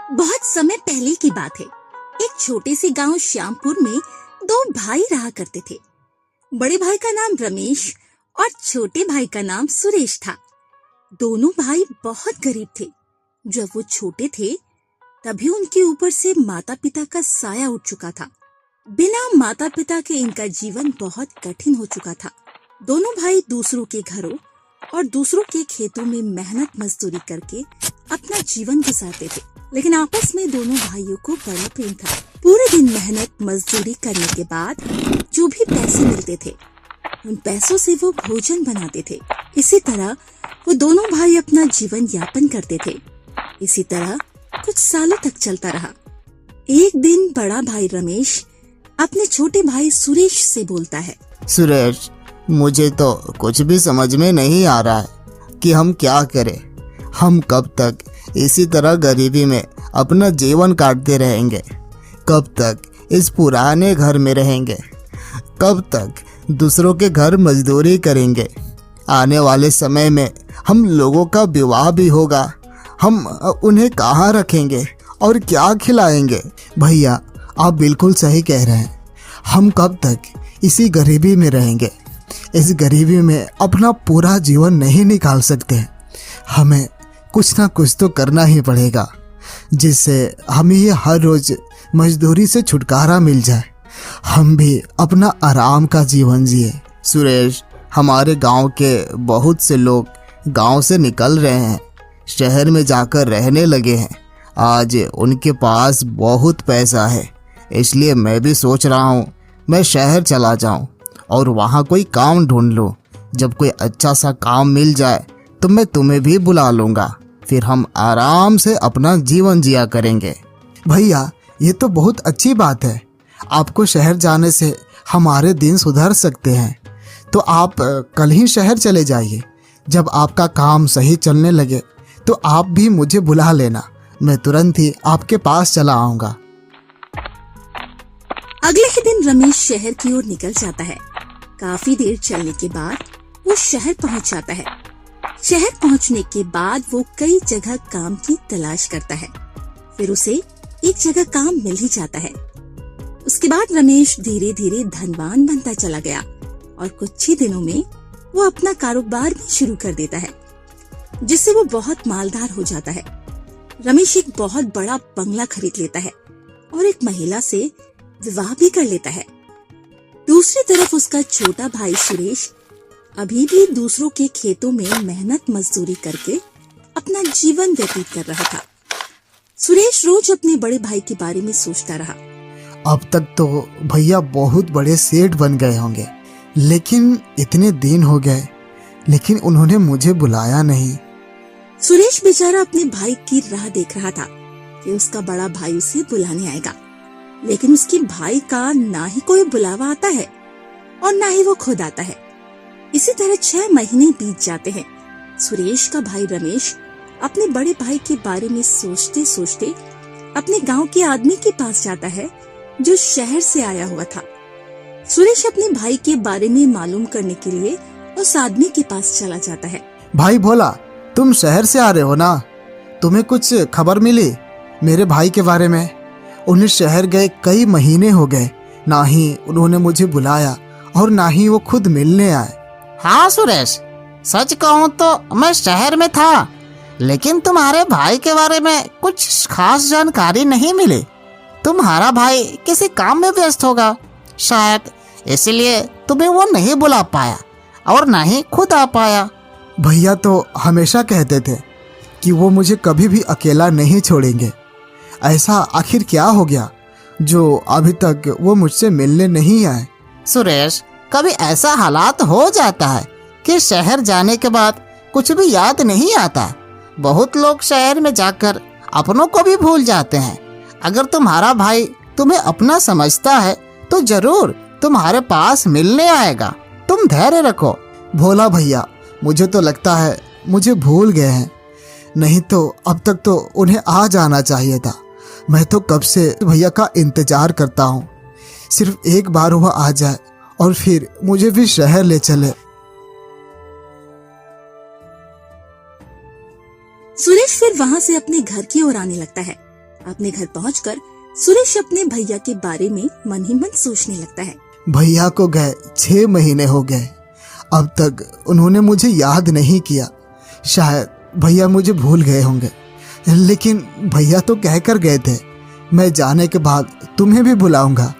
बहुत समय पहले की बात है। एक छोटे से गांव श्यामपुर में दो भाई रहा करते थे। बड़े भाई का नाम रमेश और छोटे भाई का नाम सुरेश था। दोनों भाई बहुत गरीब थे। जब वो छोटे थे तभी उनके ऊपर से माता पिता का साया उठ चुका था। बिना माता पिता के इनका जीवन बहुत कठिन हो चुका था। दोनों भाई दूसरों के घरों और दूसरों के खेतों में मेहनत मजदूरी करके अपना जीवन गुजारते थे, लेकिन आपस में दोनों भाइयों को बड़ा प्रेम था। पूरे दिन मेहनत मजदूरी करने के बाद जो भी पैसे मिलते थे उन पैसों से वो भोजन बनाते थे। इसी तरह वो दोनों भाई अपना जीवन यापन करते थे। इसी तरह कुछ सालों तक चलता रहा। एक दिन बड़ा भाई रमेश अपने छोटे भाई सुरेश से बोलता है, सुरेश, मुझे तो कुछ भी समझ में नहीं आ रहा है कि हम क्या करें। हम कब तक इसी तरह गरीबी में अपना जीवन काटते रहेंगे? कब तक इस पुराने घर में रहेंगे? कब तक दूसरों के घर मजदूरी करेंगे? आने वाले समय में हम लोगों का विवाह भी होगा। हम उन्हें कहाँ रखेंगे और क्या खिलाएंगे? भैया, आप बिल्कुल सही कह रहे हैं। हम कब तक इसी गरीबी में रहेंगे? इस गरीबी में अपना पूरा जीवन नहीं निकाल सकते। हमें कुछ ना कुछ तो करना ही पड़ेगा, जिससे हमें ये हर रोज मजदूरी से छुटकारा मिल जाए। हम भी अपना आराम का जीवन जिए। सुरेश, हमारे गांव के बहुत से लोग गांव से निकल रहे हैं, शहर में जाकर रहने लगे हैं। आज उनके पास बहुत पैसा है, इसलिए मैं भी सोच रहा हूँ मैं शहर चला जाऊँ और वहाँ कोई काम ढूंढ लूँ। जब कोई अच्छा सा काम मिल जाए तो मैं तुम्हें भी बुला लूँगा, फिर हम आराम से अपना जीवन जिया करेंगे। भैया, ये तो बहुत अच्छी बात है। आपको शहर जाने से हमारे दिन सुधर सकते हैं, तो आप कल ही शहर चले जाइए। जब आपका काम सही चलने लगे तो आप भी मुझे बुला लेना, मैं तुरंत ही आपके पास चला आऊँगा। अगले ही दिन रमेश शहर की ओर निकल जाता है। काफी देर चलने के बाद वो शहर पहुंच जाता है। शहर पहुंचने के बाद वो कई जगह काम की तलाश करता है। फिर उसे एक जगह काम मिल ही जाता है। उसके बाद रमेश धीरे धीरे धनवान बनता चला गया और कुछ ही दिनों में वो अपना कारोबार भी शुरू कर देता है, जिससे वो बहुत मालदार हो जाता है। रमेश एक बहुत बड़ा बंगला खरीद लेता है और एक महिला से विवाह भी कर लेता है। दूसरी तरफ उसका छोटा भाई सुरेश अभी भी दूसरों के खेतों में मेहनत मजदूरी करके अपना जीवन व्यतीत कर रहा था। सुरेश रोज अपने बड़े भाई के बारे में सोचता रहा। अब तक तो भैया बहुत बड़े सेठ बन गए होंगे, लेकिन इतने दिन हो गए, लेकिन उन्होंने मुझे बुलाया नहीं। सुरेश बेचारा अपने भाई की राह देख रहा था कि उसका बड़ा भाई उसे बुलाने आएगा, लेकिन उसके भाई का ना ही कोई बुलावा आता है और ना ही वो खुद आता है। इसी तरह 6 महीने बीत जाते हैं। सुरेश का भाई रमेश अपने बड़े भाई के बारे में सोचते सोचते अपने गांव के आदमी के पास जाता है जो शहर से आया हुआ था। सुरेश अपने भाई के बारे में मालूम करने के लिए उस आदमी के पास चला जाता है। भाई भोला, तुम शहर से आ रहे हो ना? तुम्हें कुछ खबर मिली मेरे भाई के बारे में? उन्हें शहर गए कई महीने हो गए, ना ही उन्होंने मुझे बुलाया और ना ही वो खुद मिलने आए। हाँ सुरेश, सच कहूँ तो मैं शहर में था, लेकिन तुम्हारे भाई के बारे में कुछ खास जानकारी नहीं मिली। तुम्हारा भाई किसी काम में व्यस्त होगा, शायद इसलिए तुम्हें वो नहीं बुला पाया और ना ही खुद आ पाया। भैया तो हमेशा कहते थे कि वो मुझे कभी भी अकेला नहीं छोड़ेंगे। ऐसा आखिर क्या हो गया जो अभी तक वो मुझसे मिलने नहीं आए? सुरेश, कभी ऐसा हालात हो जाता है कि शहर जाने के बाद कुछ भी याद नहीं आता। बहुत लोग शहर में जाकर अपनों को भी भूल जाते हैं। अगर तुम्हारा भाई तुम्हें अपना समझता है तो जरूर तुम्हारे पास मिलने आएगा। तुम धैर्य रखो। भोला भैया, मुझे तो लगता है मुझे भूल गए हैं, नहीं तो अब तक तो उन्हें आ जाना चाहिए था। मैं तो कब से भैया का इंतजार करता हूँ, सिर्फ एक बार वह आ जाए और फिर मुझे भी शहर ले चले। सुरेश फिर वहां से अपने घर की ओर आने लगता है अपने घर पहुंचकर सुरेश अपने भैया के बारे में मन ही मन सोचने लगता है। भैया को गए 6 महीने हो गए, अब तक उन्होंने मुझे याद नहीं किया। शायद भैया मुझे भूल गए होंगे, लेकिन भैया तो कहकर गए थे मैं जाने के बाद तुम्हें भी बुलाऊंगा,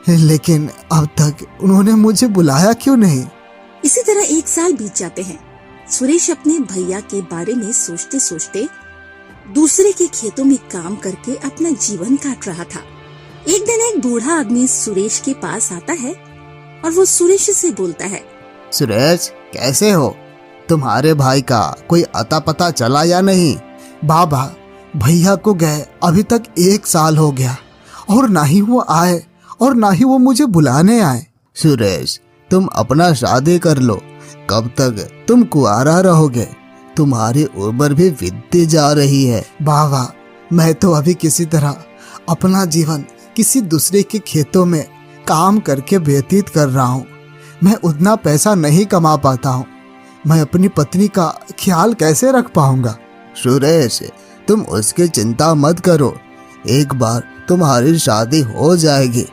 लेकिन अब तक उन्होंने मुझे बुलाया क्यों नहीं। इसी तरह 1 साल बीत जाते हैं। सुरेश अपने भैया के बारे में सोचते सोचते दूसरे के खेतों में काम करके अपना जीवन काट रहा था। एक दिन एक बूढ़ा आदमी सुरेश के पास आता है और वो सुरेश से बोलता है, सुरेश कैसे हो? तुम्हारे भाई का कोई अता पता चला या नहीं? बाबा, भैया को गए अभी तक 1 साल हो गया और ना ही वो आए और ना ही वो मुझे बुलाने आए। सुरेश, तुम अपना शादी कर लो, कब तक तुम कुआरा रहोगे? तुम्हारी उम्र भी बीतती जा रही है। बाबा, मैं तो अभी किसी तरह अपना जीवन किसी दूसरे के खेतों में काम करके व्यतीत कर रहा हूँ। मैं उतना पैसा नहीं कमा पाता हूँ, मैं अपनी पत्नी का ख्याल कैसे रख पाऊंगा? सुरेश, तुम उसकी चिंता मत करो, एक बार तुम्हारी शादी हो जाएगी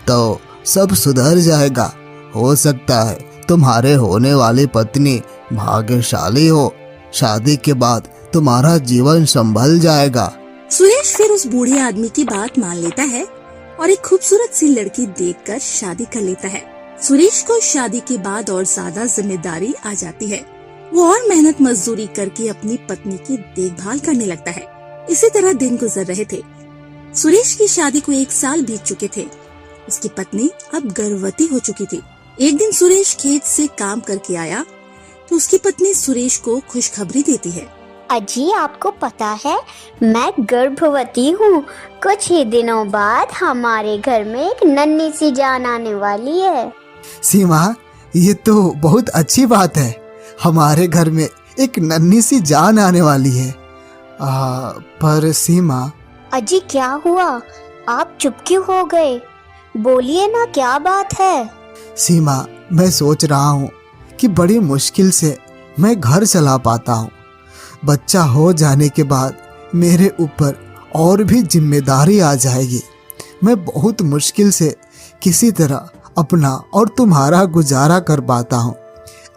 तो सब सुधर जाएगा। हो सकता है तुम्हारे होने वाली पत्नी भाग्यशाली हो, शादी के बाद तुम्हारा जीवन संभल जाएगा। सुरेश फिर उस बूढ़े आदमी की बात मान लेता है और एक खूबसूरत सी लड़की देखकर शादी कर लेता है। सुरेश को शादी के बाद और ज्यादा जिम्मेदारी आ जाती है। वो और मेहनत मजदूरी करके अपनी पत्नी की देखभाल करने लगता है। इसी तरह दिन गुजर रहे थे। सुरेश की शादी को 1 साल बीत चुके थे। उसकी पत्नी अब गर्भवती हो चुकी थी। एक दिन सुरेश खेत से काम करके आया तो उसकी पत्नी सुरेश को खुशखबरी देती है। अजी, आपको पता है मैं गर्भवती हूँ। कुछ ही दिनों बाद हमारे घर में एक नन्ही सी जान आने वाली है। सीमा, ये तो बहुत अच्छी बात है। हमारे घर में एक नन्ही सी जान आने वाली है। पर सीमा। अजी, क्या हुआ? आप चुप क्यों हो गए? बोलिए ना, क्या बात है? सीमा, मैं सोच रहा हूँ कि बड़ी मुश्किल से मैं घर चला पाता हूँ। बच्चा हो जाने के बाद मेरे ऊपर और भी जिम्मेदारी आ जाएगी। मैं बहुत मुश्किल से किसी तरह अपना और तुम्हारा गुजारा कर पाता हूँ।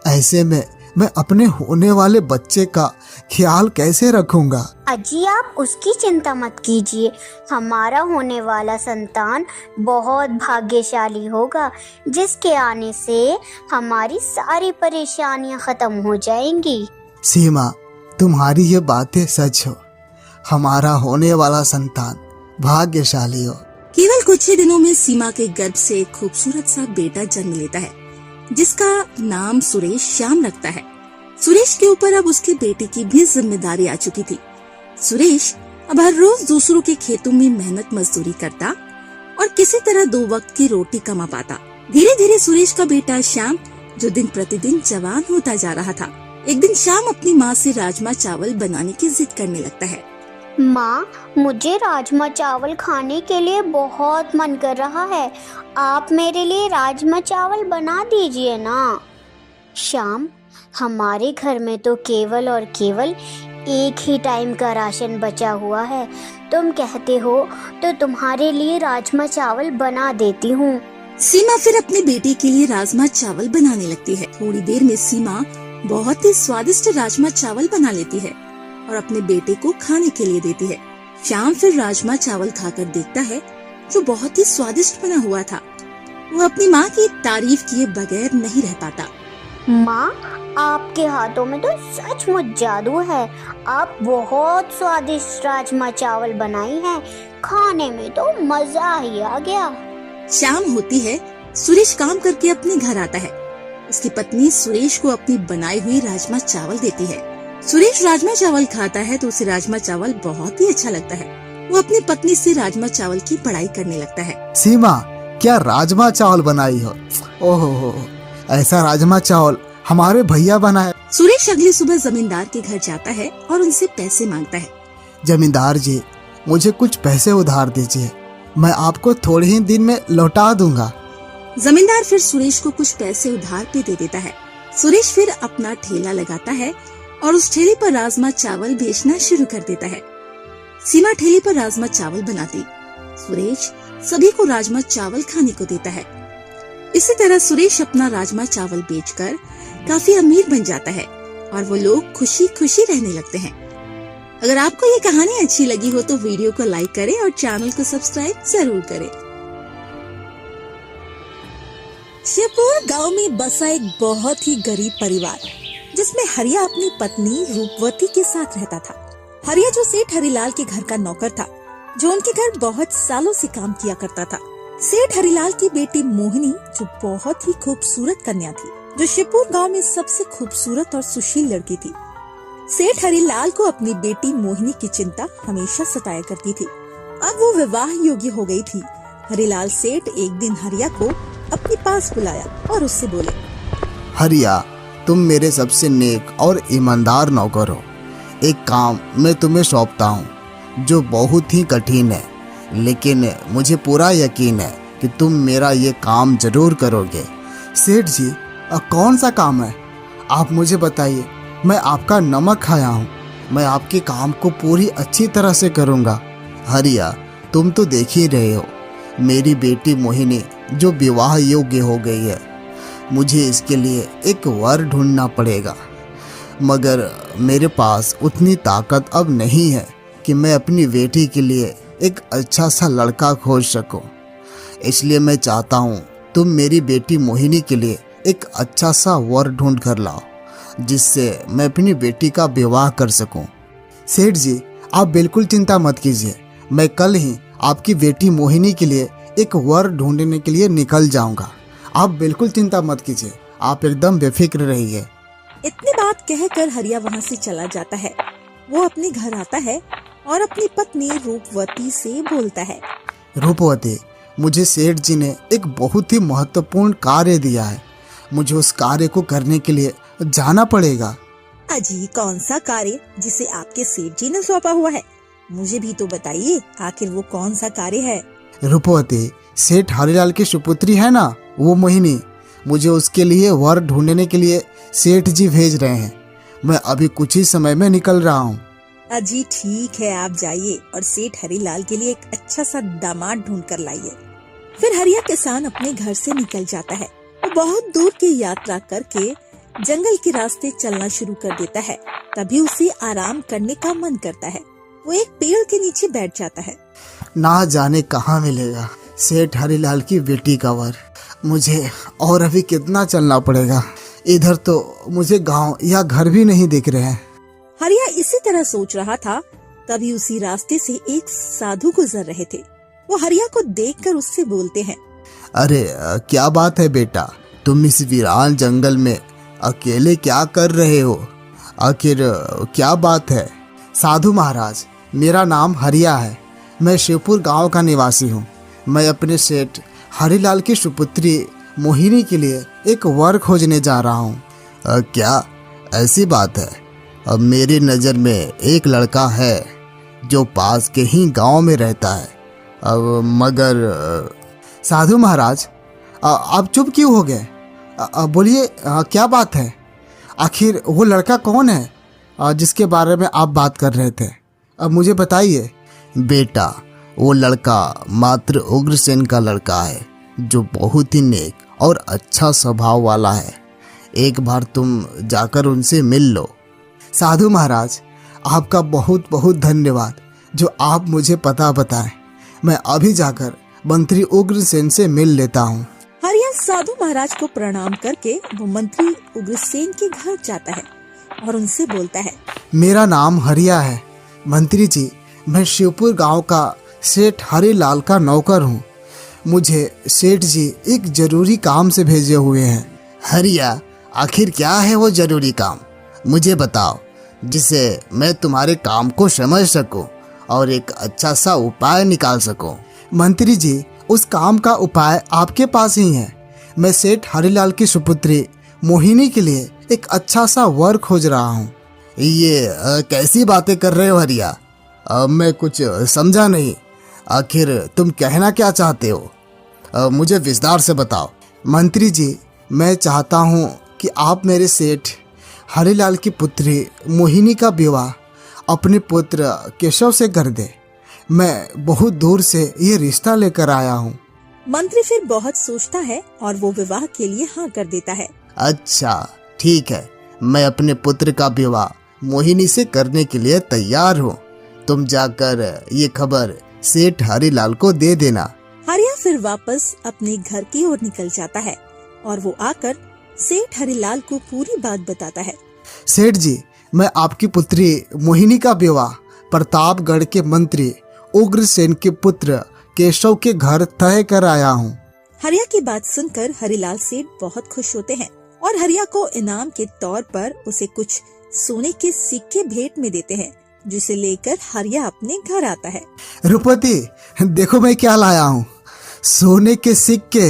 ऐसे में मैं अपने होने वाले बच्चे का ख्याल कैसे रखूंगा? अजी, आप उसकी चिंता मत कीजिए। हमारा होने वाला संतान बहुत भाग्यशाली होगा, जिसके आने से हमारी सारी परेशानियां खत्म हो जाएंगी। सीमा, तुम्हारी ये बातें सच हो। हमारा होने वाला संतान भाग्यशाली हो। केवल कुछ ही दिनों में सीमा के गर्भ से एक खूबसूरत सा बेटा जन्म लेता है, जिसका नाम सुरेश श्याम रखता है। सुरेश के ऊपर अब उसके बेटे की भी जिम्मेदारी आ चुकी थी। सुरेश अब हर रोज दूसरों के खेतों में मेहनत मजदूरी करता और किसी तरह 2 वक्त की रोटी कमा पाता। धीरे धीरे सुरेश का बेटा श्याम, जो दिन प्रतिदिन जवान होता जा रहा था, एक दिन श्याम अपनी माँ से राजमा चावल बनाने की जिद करने लगता है। माँ, मुझे राजमा चावल खाने के लिए बहुत मन कर रहा है। आप मेरे लिए राजमा चावल बना दीजिए ना। श्याम, हमारे घर में तो केवल और केवल एक ही टाइम का राशन बचा हुआ है। तुम कहते हो तो तुम्हारे लिए राजमा चावल बना देती हूँ। सीमा फिर अपने बेटे के लिए राजमा चावल बनाने लगती है। थोड़ी देर में सीमा बहुत ही स्वादिष्ट राजमा चावल बना लेती है और अपने बेटे को खाने के लिए देती है। श्याम फिर राजमा चावल खाकर देखता है, जो बहुत ही स्वादिष्ट बना हुआ था। वो अपनी माँ की तारीफ किए बगैर नहीं रह पाता। माँ, आपके हाथों में तो सचमुच जादू है। आप बहुत स्वादिष्ट राजमा चावल बनाई हैं। खाने में तो मजा ही आ गया। शाम होती है। सुरेश काम करके अपने घर आता है। उसकी पत्नी सुरेश को अपनी बनाई हुई राजमा चावल देती है। सुरेश राजमा चावल खाता है तो उसे राजमा चावल बहुत ही अच्छा लगता है। वो अपनी पत्नी से राजमा चावल की पढ़ाई करने लगता है। सीमा, क्या राजमा चावल बनाई हो? ओहो, ऐसा राजमा चावल हमारे भैया बनाए। सुरेश अगली सुबह जमींदार के घर जाता है और उनसे पैसे मांगता है। जमींदार जी, मुझे कुछ पैसे उधार दीजिए, मैं आपको थोड़े ही दिन में लौटा दूंगा। जमींदार फिर सुरेश को कुछ पैसे उधार पे दे देता है। सुरेश फिर अपना ठेला लगाता है और उस ठेले पर राजमा चावल बेचना शुरू कर देता है। सीमा ठेले पर राजमा चावल बनाती। सुरेश सभी को राजमा चावल खाने को देता है। इसी तरह सुरेश अपना राजमा चावल बेचकर काफी अमीर बन जाता है और वो लोग खुशी खुशी रहने लगते हैं। अगर आपको ये कहानी अच्छी लगी हो तो वीडियो को लाइक करें और चैनल को सब्सक्राइब जरूर करें। शिवपुर गांव में बसा एक बहुत ही गरीब परिवार, जिसमें हरिया अपनी पत्नी रूपवती के साथ रहता था। हरिया जो सेठ हरिलाल के घर का नौकर था, जो उनके घर बहुत सालों से काम किया करता था। सेठ हरिलाल की बेटी मोहिनी जो बहुत ही खूबसूरत कन्या थी, जो शिवपुर गांव में सबसे खूबसूरत और सुशील लड़की थी। सेठ हरिलाल को अपनी बेटी मोहिनी की चिंता हमेशा सताया करती थी। अब वो विवाह योग्य हो गई थी। हरिलाल सेठ एक दिन हरिया को अपने पास बुलाया और उससे बोले, हरिया, तुम मेरे सबसे नेक और ईमानदार नौकर हो। एक काम मैं तुम्हें सौंपता हूँ जो बहुत ही कठिन है, लेकिन मुझे पूरा यकीन है कि तुम मेरा ये काम जरूर करोगे। सेठ जी, कौन सा काम है? आप मुझे बताइए। मैं आपका नमक खाया हूँ। मैं आपके काम को पूरी अच्छी तरह से करूँगा। हरिया, तुम तो देख ही रहे हो, मेरी बेटी मोहिनी जो विवाह योग्य हो गई है। मुझे इसके लिए एक वर ढूंढना पड़ेगा, मगर मेरे पास उतनी ताकत अब नहीं है कि मैं अपनी बेटी के लिए एक अच्छा सा लड़का खोज सकूं। इसलिए मैं चाहता हूं तुम मेरी बेटी मोहिनी के लिए एक अच्छा सा वर ढूंढ कर लाओ, जिससे मैं अपनी बेटी का विवाह कर सकूं। सेठ जी, आप बिल्कुल चिंता मत कीजिए। मैं कल ही आपकी बेटी मोहिनी के लिए एक वर ढूंढने के लिए निकल जाऊंगा। आप बिल्कुल चिंता मत कीजिए, आप एकदम बेफिक्र रहिए। इतनी बात कहकर हरिया वहाँ से चला जाता है। वो अपने घर आता है और अपनी पत्नी रूपवती से बोलता है, रूपवती, मुझे सेठ जी ने एक बहुत ही महत्वपूर्ण कार्य दिया है। मुझे उस कार्य को करने के लिए जाना पड़ेगा। अजी, कौन सा कार्य जिसे आपके सेठ जी ने सौंपा हुआ है? मुझे भी तो बताइए, आखिर वो कौन सा कार्य है? रूपवती, सेठ हरिलाल की सुपुत्री है ना, वो मोहिनी, मुझे उसके लिए वर ढूंढने के लिए सेठ जी भेज रहे हैं। मैं अभी कुछ ही समय में निकल रहा हूँ। अजी ठीक है, आप जाइए और सेठ हरिलाल के लिए एक अच्छा सा दामाद ढूंढ कर लाइए। फिर हरिया किसान अपने घर से निकल जाता है। वो बहुत दूर की यात्रा करके जंगल के रास्ते चलना शुरू कर देता है। तभी उसे आराम करने का मन करता है। वो एक पेड़ के नीचे बैठ जाता है। ना जाने कहाँ मिलेगा सेठ हरिलाल की बेटी का वर। मुझे और अभी कितना चलना पड़ेगा। इधर तो मुझे गांव या घर भी नहीं दिख रहे हैं। हरिया इसी तरह सोच रहा था, तभी उसी रास्ते से एक साधु गुजर रहे थे। वो हरिया को देखकर उससे बोलते हैं, अरे क्या बात है बेटा, तुम इस वीरान जंगल में अकेले क्या कर रहे हो? आखिर क्या बात है? साधु महाराज, मेरा नाम हरिया है। मैं शिवपुर गांव का निवासी हूँ। मैं अपने सेठ हरिलाल की सुपुत्री मोहिनी के लिए एक वर खोजने जा रहा हूँ। क्या ऐसी बात है? अब मेरी नज़र में एक लड़का है जो पास के ही गांव में रहता है। अब मगर साधु महाराज, आप चुप क्यों हो गए? बोलिए, क्या बात है? आखिर वो लड़का कौन है जिसके बारे में आप बात कर रहे थे? अब मुझे बताइए। बेटा, वो लड़का मात्र उग्रसेन का लड़का है, जो बहुत ही नेक और अच्छा स्वभाव वाला है। एक बार तुम जाकर उनसे मिल लो। साधु महाराज, आपका बहुत बहुत धन्यवाद जो आप मुझे पता बताएं। मैं अभी जाकर मंत्री उग्रसेन से मिल लेता हूँ। हरिया साधु महाराज को प्रणाम करके वो मंत्री उग्रसेन के घर जाता है और उनसे बोलता है, मेरा नाम हरिया है। मंत्री जी, मैं शिवपुर गांव का सेठ हरिलाल का नौकर हूँ। मुझे सेठ जी एक जरूरी काम से भेजे हुए हैं। हरिया, आखिर क्या है वो जरूरी काम? मुझे बताओ, जिससे मैं तुम्हारे काम को समझ सकूं और एक अच्छा सा उपाय निकाल सकूं। मंत्री जी, उस काम का उपाय आपके पास ही है। मैं सेठ हरिलाल की सुपुत्री मोहिनी के लिए एक अच्छा सा वर खोज रहा हूँ। ये कैसी बातें कर रहे हो हरिया? मैं कुछ समझा नहीं। आखिर तुम कहना क्या चाहते हो? मुझे विस्तार से बताओ। मंत्री जी, मैं चाहता हूँ कि आप मेरे सेठ हरिलाल की पुत्री मोहिनी का विवाह अपने पुत्र केशव से कर दे। मैं बहुत दूर से ये रिश्ता लेकर आया हूँ। मंत्री फिर बहुत सोचता है और वो विवाह के लिए हाँ कर देता है। अच्छा ठीक है, मैं अपने पुत्र का विवाह मोहिनी से करने के लिए तैयार हूँ। तुम जाकर ये खबर सेठ हरिलाल को दे देना। हरिया फिर वापस अपने घर की ओर निकल जाता है और वो आकर सेठ हरिलाल को पूरी बात बताता है। सेठ जी, मैं आपकी पुत्री मोहिनी का विवाह प्रतापगढ़ के मंत्री उग्रसेन के पुत्र केशव के घर तय कर आया हूँ। हरिया की बात सुनकर हरिलाल सेठ बहुत खुश होते हैं और हरिया को इनाम के तौर पर उसे कुछ सोने के सिक्के भेंट में देते हैं, जिसे लेकर हरिया अपने घर आता है। रुपति, देखो मैं क्या लाया हूँ। सोने के सिक्के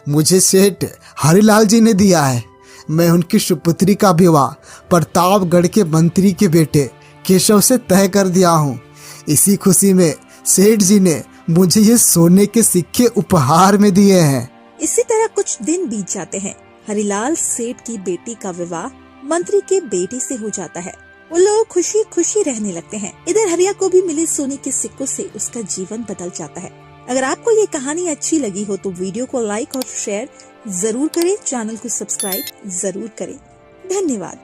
मुझे सेठ हरिलाल जी ने दिया है। मैं उनकी सुपुत्री का विवाह प्रतापगढ़ के मंत्री के बेटे केशव से तय कर दिया हूँ। इसी खुशी में सेठ जी ने मुझे ये सोने के सिक्के उपहार में दिए हैं। इसी तरह कुछ दिन बीत जाते हैं। हरिलाल सेठ की बेटी का विवाह मंत्री के बेटे से हो जाता है। वो लोग खुशी खुशी रहने लगते हैं। इधर हरिया को भी मिले सोने के सिक्कों से उसका जीवन बदल जाता है। अगर आपको ये कहानी अच्छी लगी हो तो वीडियो को लाइक और शेयर जरूर करें, चैनल को सब्सक्राइब जरूर करें। धन्यवाद।